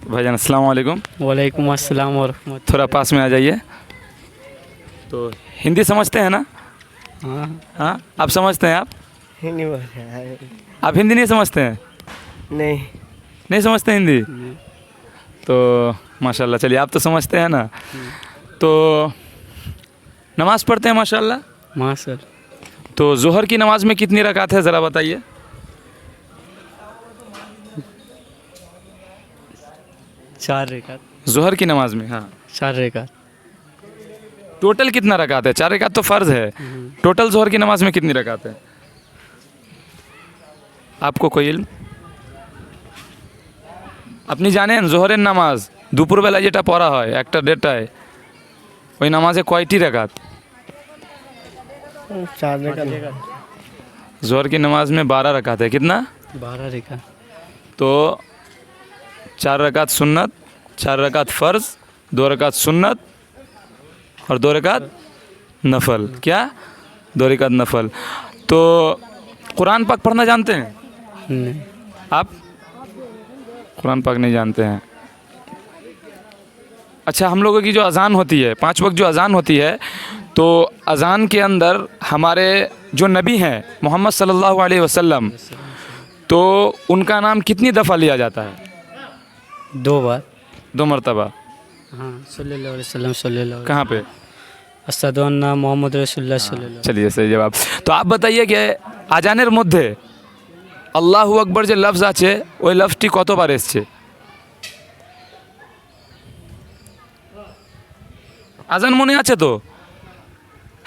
भाईजान अस्सलाम वालेकुम। वालेकुम अस्सलाम और रहमत। थोड़ा पास में आ जाइए। तो हिंदी समझते हैं ना? हाँ हाँ, आप समझते हैं? नहीं बोल रहा है। आप हिंदी नहीं समझते हैं? नहीं नहीं समझते हिंदी? तो माशाल्लाह, चलिए आप तो समझते हैं ना। तो नमाज़ पढ़ते हैं माशाल्लाह। हाँ सर। तो ज़ोहर की नमाज़ में कितनी रकात है ज़रा बताइए। 4 रकात। ज़ोहर की नमाज़ में, हाँ, 4 रकात। टोटल कितना रकात है? 4 रकात तो फ़र्ज़ है। टोटल ज़ोहर की नमाज़ में कितनी रकात है? आपको कोई इल्म? আপনি জানেন জোহরের নামাজ দুপুরবেলা যেটা পড়া হয় 1টা 1:30টায়, ওই নামাজে কয়টি রাকাত? 4 रकात। जोहर की नमाज में 12 रकात है। कितना? 12 रकात। तो 4 रकात सुन्नत, 4 रकात फ़र्ज़, 2 रकात सुन्नत और 2 रकात नफल। क्या? 2 रकात नफल। तो कुरान पाक पढ़ना जानते हैं नहीं। आप? कुरान पाक नहीं जानते हैं। अच्छा, हम लोगों की जो अज़ान होती है, 5 वक्त जो अज़ान होती है, तो अज़ान के अंदर हमारे जो नबी हैं मोहम्मद सल्लल्लाहु अलैहि वसल्लम, तो उनका नाम कितनी दफ़ा लिया जाता है? 2 बार। 2 मरतबा। हाँ सल्लल्लाहु अलैहि वसल्लम सल्लल्लाहु अलैहि कहाँ पे? अशहदु अन्ना मोहम्मद रसूलुल्लाह सल्लल्लाहु। चलिए, सही जवाब। तो आप बताइए कि আজানের মধ্যে আল্লাহু আকবার যে লফজ আছে ওই লফজটি কতবার এসছে? আজান মনে আছে তো?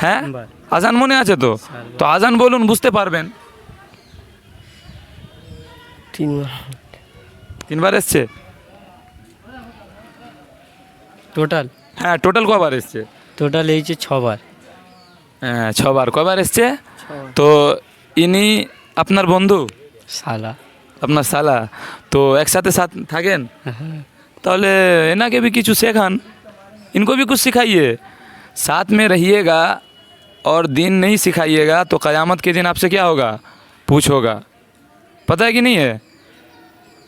হ্যাঁ, বার। আজান মনে আছে তো? তো আজান বলুন, বুঝতে পারবেন। 3 बार। 3 বার এসছে? টোটাল হ্যাঁ, টোটাল কবার এসছে? টোটাল এই যে 6 বার। হ্যাঁ, 6 বার। কবার এসছে? তো ইনি আপনার বন্ধু, সালা। আপনার সালা, তো একসাথে সাথ থাকেন? তাহলে এনাকে भी কিছু শেখান, इनको भी कुछ सिखाइए। साथ में रहिएगा और दीन नहीं सिखाइएगा तो क़यामत के दिन आपसे क्या होगा? पूछ होगा। पता है कि नहीं है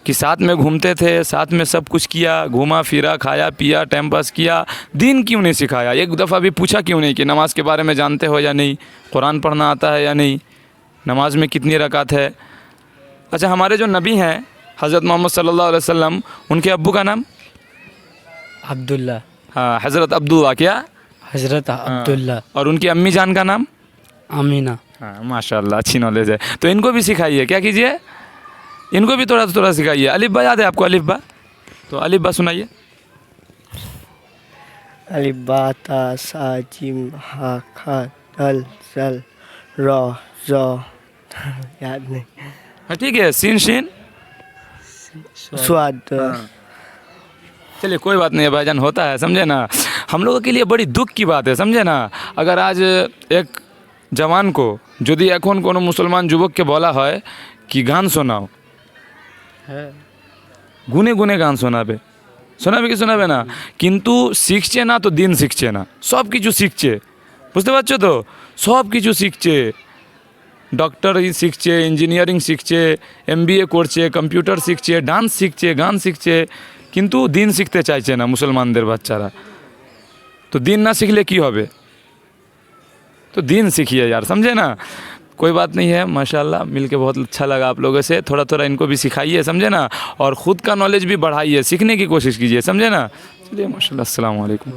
कि साथ में घूमते थे, साथ में सब कुछ किया, घूमा फिरा, खाया पिया, टाइम पास किया, दीन क्यों नहीं सिखाया? एक दफ़ा भी पूछा क्यों नहीं कि नमाज़ के बारे में जानते हो या नहीं, कुरान पढ़ना आता है या नहीं, नमाज में कितनी रकात है? अच्छा, हमारे जो नबी हैं हज़रत मोहम्मद सल्लल्लाहु अलैहि वसल्लम, उनके अब्बू का नाम? अब्दुल्ला। हाँ, हज़रत अब्दुल्ला। क्या? हजरत अब्दुल्ला। और उनकी अम्मी जान का नाम? अमीना। हाँ, माशाल्लाह, अच्छी नॉलेज है। तो इनको भी सिखाइए। क्या कीजिए? इनको भी थोड़ा थोड़ा सिखाइए। अलिफ बा याद है आपको? अलिफ बा, तो अलिफ बा सुनाइए। अलिफ बा ता सा जीम हा खा दल सल र ज। याद नहीं। हाँ, ठीक है। सीन शीन स्वाद। चलिए, कोई बात नहीं है भाईजान, होता है, समझे ना। हम लोगों के लिए बड़ी दुख की बात है, समझे ना। अगर आज एक जवान को যদি এখন কোনো মুসলমান যুবককে বলা হয় কি গান শোনাও, গুনে গুনে গান শোনাবে, শোনাবে কি শোনাবে না? কিন্তু শিখছে না তো দিন শিখছে না, সব কিছু শিখছে, বুঝতে পারছো তো? সব কিছু শিখছে, ডক্টরি শিখছে, ইঞ্জিনিয়ারিং শিখছে, MBA করছে, কম্পিউটার শিখছে, ডান্স শিখছে, গান শিখছে, কিন্তু দিন শিখতে চাইছে না মুসলমানদের বাচ্চারা। तो दीन ना सीखले की होबे? तो दीन सीखिए यार, समझे ना। कोई बात नहीं है, माशाल्लाह, मिलके बहुत अच्छा लगा आप लोगों से। थोड़ा थोड़ा इनको भी सिखाइए, समझे ना, और ख़ुद का नॉलेज भी बढ़ाइए, सीखने की कोशिश कीजिए, समझे ना। चलिए, माशाल्लाह, अस्सलाम वालेकुम।